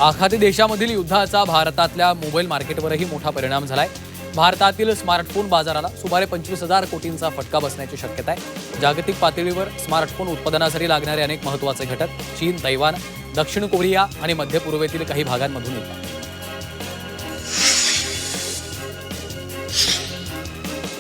आखाती देशामधील युद्धाचा भारतातल्या मोबाईल मार्केटवरही मोठा परिणाम झालाय। भारतातील स्मार्टफोन बाजाराला सुमारे 25,000 कोटींचा फटका बसण्याची शक्यता आहे। जागतिक पातळीवर स्मार्टफोन उत्पादनासाठी लागणारे अनेक महत्त्वाचे घटक चीन, तैवान, दक्षिण कोरिया आणि मध्य पूर्वेतील काही भागांमधून येतात।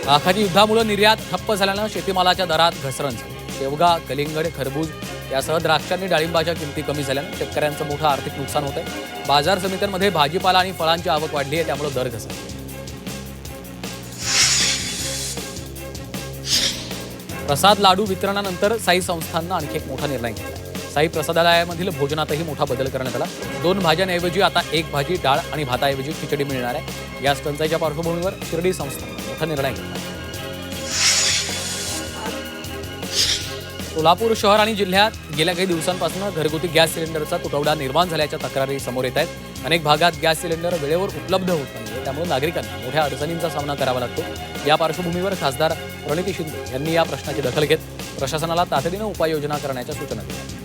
आखाती युद्धामुळे निर्यात ठप्प झाल्यानं शेतीमालाच्या दरात घसरण झाली। शेवगा, कलिंगड, खरबूज यासह द्राक्ष आणि डाळिंबाच्या किमती कमी झाल्यानं शेतकऱ्यांचं मोठं आर्थिक नुकसान होत आहे। बाजार समित्यांमध्ये भाजीपाला आणि फळांची आवक वाढली आहे, त्यामुळे दर घसरले। प्रसाद लाडू वितरणानंतर साई संस्थांना आणखी एक मोठा निर्णय घेतला। साई प्रसादालयामधील भोजनातही मोठा बदल करण्यात आला। 2 भाज्यांऐवजी आता 1 भाजी, डाळ आणि भाताऐवजी खिचडी मिळणार आहे। गॅस टंचाईच्या पार्श्वभूमीवर शिर्डी संस्थानाने मोठा निर्णय घेतला। सोलापूर शहर आणि जिल्ह्यात गेल्या काही दिवसांपासून घरगुती गॅस सिलेंडरचा तुटवडा निर्माण झाल्याच्या तक्रारी समोर येत आहेत। अनेक भागात गॅस सिलेंडर वेळेवर उपलब्ध होत नाही, त्यामुळे नागरिकांना मोठ्या अडचणींचा सामना करावा लागतो। या पार्श्वभूमीवर खासदार प्रणिती शिंदे यांनी या प्रश्नाची दखल घेत प्रशासनाला तातडीने उपाययोजना करण्याच्या सूचना दिल्या।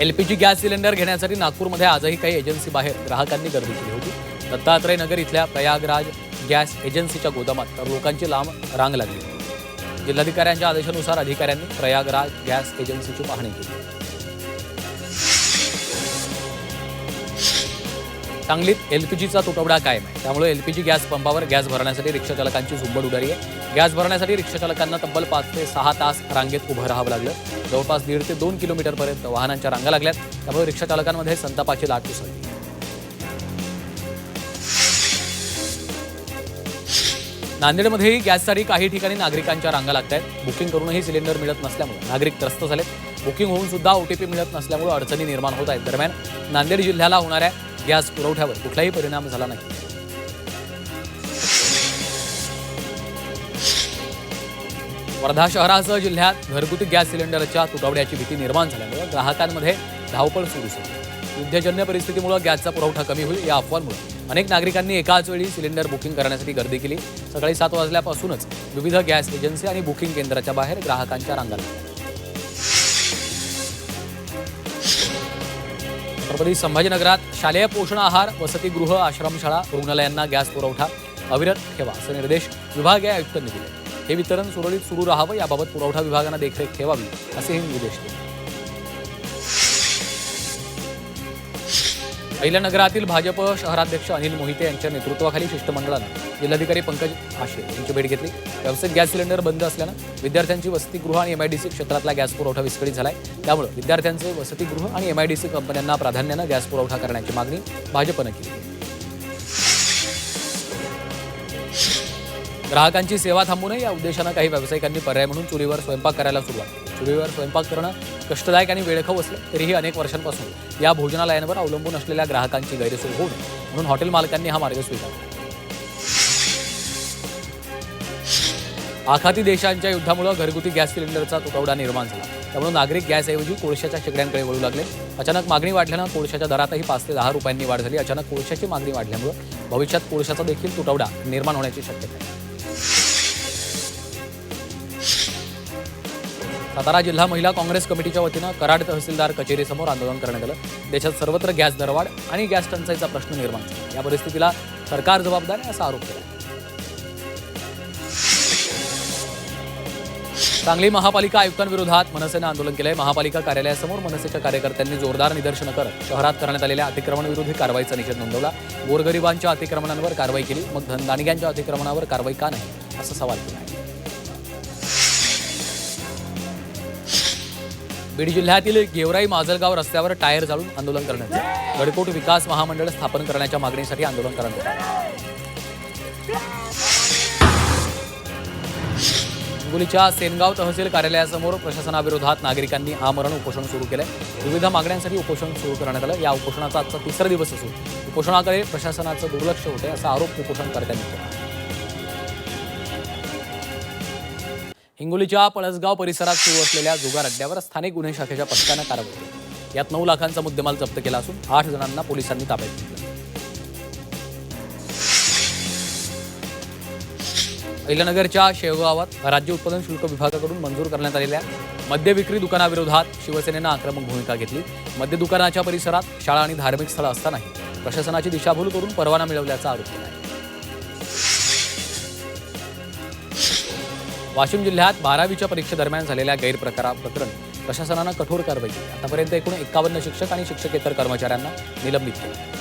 एलपीजी गॅस सिलेंडर घेण्यासाठी नागपूरमध्ये आजही काही एजन्सी बाहेर ग्राहकांनी गर्दी केली होती। दत्तात्रय नगर इथल्या प्रयागराज गॅस एजन्सीच्या गोदामात तर लोकांची लांब रांग लागली। जिल्हाधिकाऱ्यांच्या आदेशानुसार अधिकाऱ्यांनी प्रयागराज गॅस एजन्सीची पाहणी केली। सांगलीत एलपीजीचा तुटवडा कायम आहे, त्यामुळे एलपीजी गॅस पंपावर गॅस भरण्यासाठी रिक्षा चालकांची झुंबड उडाली आहे। गॅस भरण्यासाठी रिक्षा चालकांना तब्बल 5 ते 6 तास रांगेत उभं राहावं लागलं। जवळपास 1.5 ते 2 किलोमीटरपर्यंत वाहनांच्या रांगा लागल्यात, त्यामुळे रिक्षा चालकांमध्ये संतापाची लाट उसळली। नांदेडमध्येही गॅससाठी काही ठिकाणी नागरिकांच्या रांगा लागत आहेत। बुकिंग करूनही सिलेंडर मिळत नसल्यामुळे नागरिक त्रस्त झालेत। बुकिंग होऊन सुद्धा ओटीपी मिळत नसल्यामुळे अडचणी निर्माण होत आहेत। दरम्यान नांदेड जिल्ह्याला होणाऱ्या गॅस पुरवठ्यावर कुठलाही परिणाम झाला नाही। वर्धा शहरासह जिल्ह्यात घरगुती गॅस सिलेंडरच्या तुटवड्याची भीती निर्माण झाल्यामुळे ग्राहकांमध्ये धावपळ सुरू झाली। युद्धजन्य परिस्थितीमुळे गॅसचा पुरवठा कमी होईल या अफवांमुळे अनेक नागरिकांनी एकाच वेळी सिलेंडर बुकिंग करण्यासाठी गर्दी केली। सकाळी 7 वाजल्यापासूनच विविध गॅस एजन्सी आणि बुकिंग केंद्राच्या बाहेर ग्राहकांच्या रांगा लागल्या। छत्रपती संभाजीनगरात शालेय पोषण आहार, वसतिगृह, आश्रमशाळा, रुग्णालयांना गॅस पुरवठा अविरत ठेवा असे निर्देश विभागीय आयुक्तांनी दिले। हे वितरण सुरळीत सुरू राहावं याबाबत पुरवठा विभागानं देखरेख ठेवावी असेही निर्देश दिले। अहिल्यानगरातील भाजप शहराध्यक्ष अनिल मोहिते यांच्या नेतृत्वाखाली शिष्टमंडळानं जिल्हाधिकारी पंकज आशे यांची भेट घेतली। व्यावसायिक गॅस सिलेंडर बंद असल्यानं विद्यार्थ्यांची वसतिगृह आणि एमआयडीसी क्षेत्रातला गॅस पुरवठा विस्कळीत झालाय। त्यामुळे विद्यार्थ्यांचे वसतिगृह आणि एमआयडीसी कंपन्यांना प्राधान्यानं गॅस पुरवठा करण्याची मागणी भाजपनं केली। ग्राहकांची सेवा थांबू नये या उद्देशानं काही व्यावसायिकांनी पर्याय म्हणून चुलीवर स्वयंपाक करायला सुरुवात केली। चुलीवर स्वयंपाक करणं कष्टदायक आणि वेळखाऊ असलं तरीही अनेक वर्षांपासून या भोजनालयांवर अवलंबून असलेल्या ग्राहकांची गैरसोय होऊ नये म्हणून हॉटेल मालकांनी हा मार्ग स्वीकारला। आखाती देशांच्या युद्धामुळे घरगुती गॅस सिलेंडरचा तुटवडा निर्माण झाला, त्यामुळे नागरिक गॅसऐवजी कोळशाच्या शेगड्यांकडे वळू लागले। अचानक मागणी वाढल्यानं कोळशाच्या दरातही 5 ते 10 रुपयांनी वाढ झाली। अचानक कोळशाची मागणी वाढल्यामुळे भविष्यात कोळशाचा देखील तुटवडा निर्माण होण्याची शक्यता आहे। सातारा जिल्हा महिला काँग्रेस कमिटीच्या वतीनं कराड तहसीलदार कचेरीसमोर आंदोलन करण्यात आलं। देशात सर्वत्र गॅस दरवाढ आणि गॅस टंचाईचा प्रश्न निर्माण झाला। या परिस्थितीला सरकार जबाबदार आहे असा आरोप केला। सांगली महापालिका आयुक्तांविरोधात मनसेनं आंदोलन केलंय। महापालिका कार्यालयासमोर मनसेच्या कार्यकर्त्यांनी जोरदार निदर्शनं करत शहरात करण्यात आलेल्या अतिक्रमणविरोधी कारवाईचा निषेध नोंदवला। गोरगरिबांच्या अतिक्रमणांवर कारवाई केली, मग धनदांडग्यांच्या अतिक्रमणावर कारवाई का नाही असा सवाल केला आहे। बीड जिल्ह्यातील गेवराई माजलगाव रस्त्यावर टायर जाळून आंदोलन करण्यात आलं। गडकोट विकास महामंडळ स्थापन करण्याच्या मागणीसाठी आंदोलन करण्यात आलं। हिंगोलीच्या सेनगाव तहसील कार्यालयासमोर प्रशासनाविरोधात नागरिकांनी आमरण उपोषण सुरू केलंय। विविध मागण्यांसाठी उपोषण सुरू करण्यात आलं। या उपोषणाचा आजचा 3रा दिवस असून उपोषणाकडे प्रशासनाचं दुर्लक्ष होते असा आरोप उपोषणकर्त्यांनी केला। हिंगोलीच्या पळसगाव परिसरात सुरू असलेल्या जुगार अड्ड्यावर स्थानिक गुन्हे शाखेच्या पथकानं कारवाई केली। यात 9 लाखांचा मुद्देमाल जप्त केला असून 8 जणांना पोलिसांनी ताब्यात घेतलं। अहिल्यानगरच्या शेवगावात राज्य उत्पादन शुल्क विभागाकडून मंजूर करण्यात आलेल्या मद्य विक्री दुकानाविरोधात शिवसेनेनं आक्रमक भूमिका घेतली. मद्य दुकानाच्या परिसरात शाळा आणि धार्मिक स्थळं असतानाही प्रशासनाची दिशाभूल करून परवाना मिळवल्याचा आरोप केला आहे. वाशिम जिल्ह्यात 12वीच्या परीक्षेदरम्यान झालेल्या गैरप्रकाराप्रकरणी प्रशासनानं कठोर कारवाई केली. आतापर्यंत एकूण 51 शिक्षक आणि शिक्षकेतर कर्मचाऱ्यांना निलंबित केलं.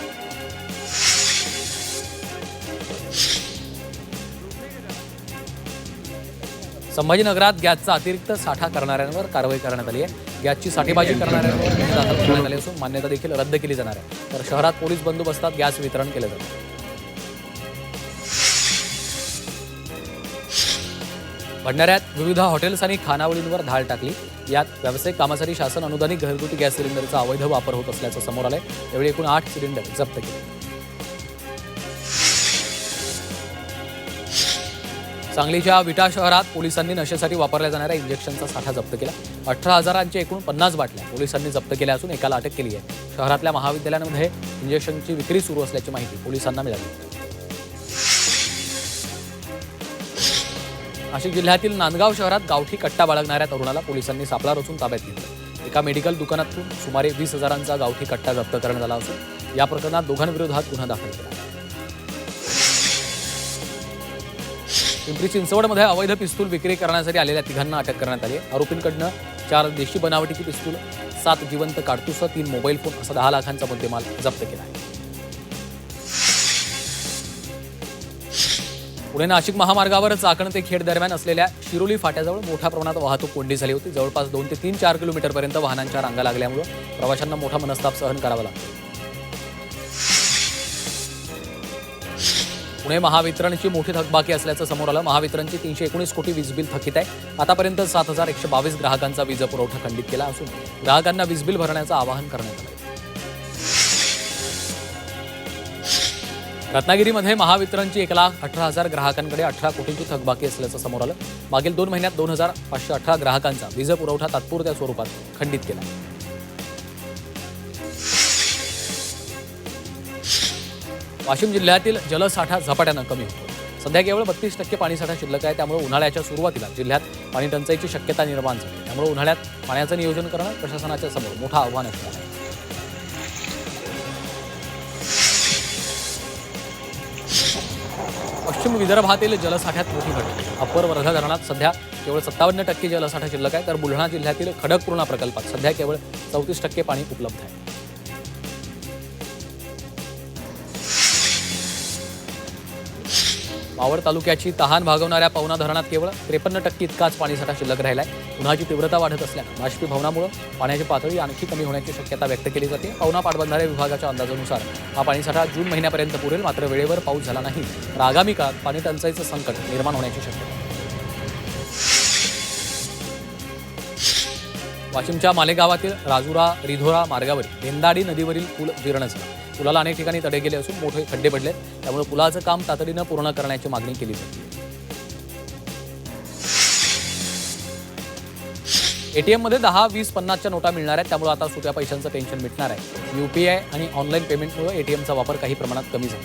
संभाजीनगरात गॅसचा अतिरिक्त साठा करणाऱ्यांवर कारवाई करण्यात आली आहे. गॅसची साठेबाजी करणाऱ्यांवर गुन्हे दाखल करण्यात आले असून मान्यता देखील रद्द केली जाणार आहे. तर शहरात पोलीस बंदोबस्तात गॅस वितरण केलं जातं. भंडाऱ्यात विविध हॉटेल्स आणि खानावळींवर धाड टाकली. यात व्यावसायिक कामासाठी शासन अनुदानित घरगुती गॅस सिलेंडरचा अवैध वापर होत असल्याचं समोर आलंय. यावेळी एकूण 8 सिलेंडर जप्त केले. सांगलीच्या विटा शहरात पोलिसांनी नशेसाठी वापरल्या जाणाऱ्या इंजेक्शनचा साठा जप्त केला. 18,000च्या एकूण 50 बाटल्या पोलिसांनी जप्त केल्या असून एकाला अटक केली आहे. शहरातल्या महाविद्यालयांमध्ये इंजेक्शनची विक्री सुरू असल्याची माहिती पोलिसांना मिळाली. नाशिक जिल्ह्यातील नांदगाव शहरात गावठी कट्टा बाळगणाऱ्या तरुणाला पोलिसांनी सापळा रचून ताब्यात घेतलं. एका मेडिकल दुकानातून सुमारे 20,000चा गावठी कट्टा जप्त करण्यात आला असून या प्रकरणात दोघांविरोधात गुन्हा दाखल केला. पिंपरी चिंचवडमध्ये अवैध पिस्तूल विक्री करण्यासाठी आलेल्या तिघांना अटक करण्यात आली. आरोपींकडनं 4 देशी बनावटीची पिस्तूल, 7 जिवंत काडतुसं, 3 मोबाईल फोन असा 10 लाखांचा मुद्देमाल जप्त केला आहे. पुणे नाशिक महामार्गावर चाकण ते खेड दरम्यान असलेल्या शिरोली फाट्याजवळ मोठ्या प्रमाणात वाहतूक कोंडी झाली होती. जवळपास 2 ते 4 किलोमीटरपर्यंत वाहनांच्या रांगा लागल्यामुळे प्रवाशांना मोठा मनस्ताप सहन करावा लागतो. पुणे महावितरणची मोठी थकबाकी असल्याचं समोर आलं. महावितरणची 319 कोटी वीज बिल थकीत आहे. आतापर्यंत 7,122 ग्राहकांचा वीज पुरवठा खंडित केला असून ग्राहकांना वीज बिल भरण्याचं आवाहन करण्यात आलं. रत्नागिरीमध्ये महावितरणची 1,18,000 ग्राहकांकडे 18 कोटींची थकबाकी असल्याचं समोर आलं. मागील 2 महिन्यात 2,518 ग्राहकांचा वीज पुरवठा तात्पुरत्या स्वरूपात खंडित केला. वाशिम जिल्ह्यातील जलसाठा झपाट्यानं कमी होतो. सध्या केवळ 32% पाणीसाठा शिल्लक आहे. त्यामुळे उन्हाळ्याच्या सुरुवातीला जिल्ह्यात पाणी टंचाईची शक्यता निर्माण झाली. त्यामुळे उन्हाळ्यात पाण्याचं नियोजन करणं प्रशासनाच्या समोर मोठं आव्हान असणार आहे. पश्चिम विदर्भातील जलसाठ्यात मोठी घट. अप्पर वर्धा धरणात सध्या केवळ 57% जलसाठा शिल्लक आहे. तर बुलढाणा जिल्ह्यातील खडकपूर्णा प्रकल्पात सध्या केवळ 34% पाणी उपलब्ध आहे. मावळ तालुक्याची तहान भागवणाऱ्या पवना धरणात केवळ 53% इतकाच पाणीसाठा शिल्लक राहिलाय. उन्हाची तीव्रता वाढत असल्यानं बाष्पीभवनामुळे पाण्याची पातळी आणखी कमी होण्याची शक्यता व्यक्त केली जाते. पवना पाटबंधारे विभागाच्या अंदाजानुसार हा पाणीसाठा जून महिन्यापर्यंत पुरेल. मात्र वेळेवर पाऊस झाला नाही तर आगामी काळात पाणी टंचाईचं संकट निर्माण होण्याची शक्यता. वाशिमच्या मालेगावातील राजुरा रिधोरा मार्गावरील भेंदाडी नदीवरील पूल जीर्ण झाला. पुलाला अनेक ठिकाणी तडे गेले असून मोठे खड्डे पडले. त्यामुळे पुलाचं काम तातडीनं पूर्ण करण्याची मागणी केली जाते. एटीएममध्ये 10, 20, 50च्या नोटा मिळणार आहेत. त्यामुळे आता सुट्या पैशांचं टेन्शन मिटणार आहे. UPI आणि ऑनलाईन पेमेंटमुळे एटीएमचा वापर काही प्रमाणात कमी झाला.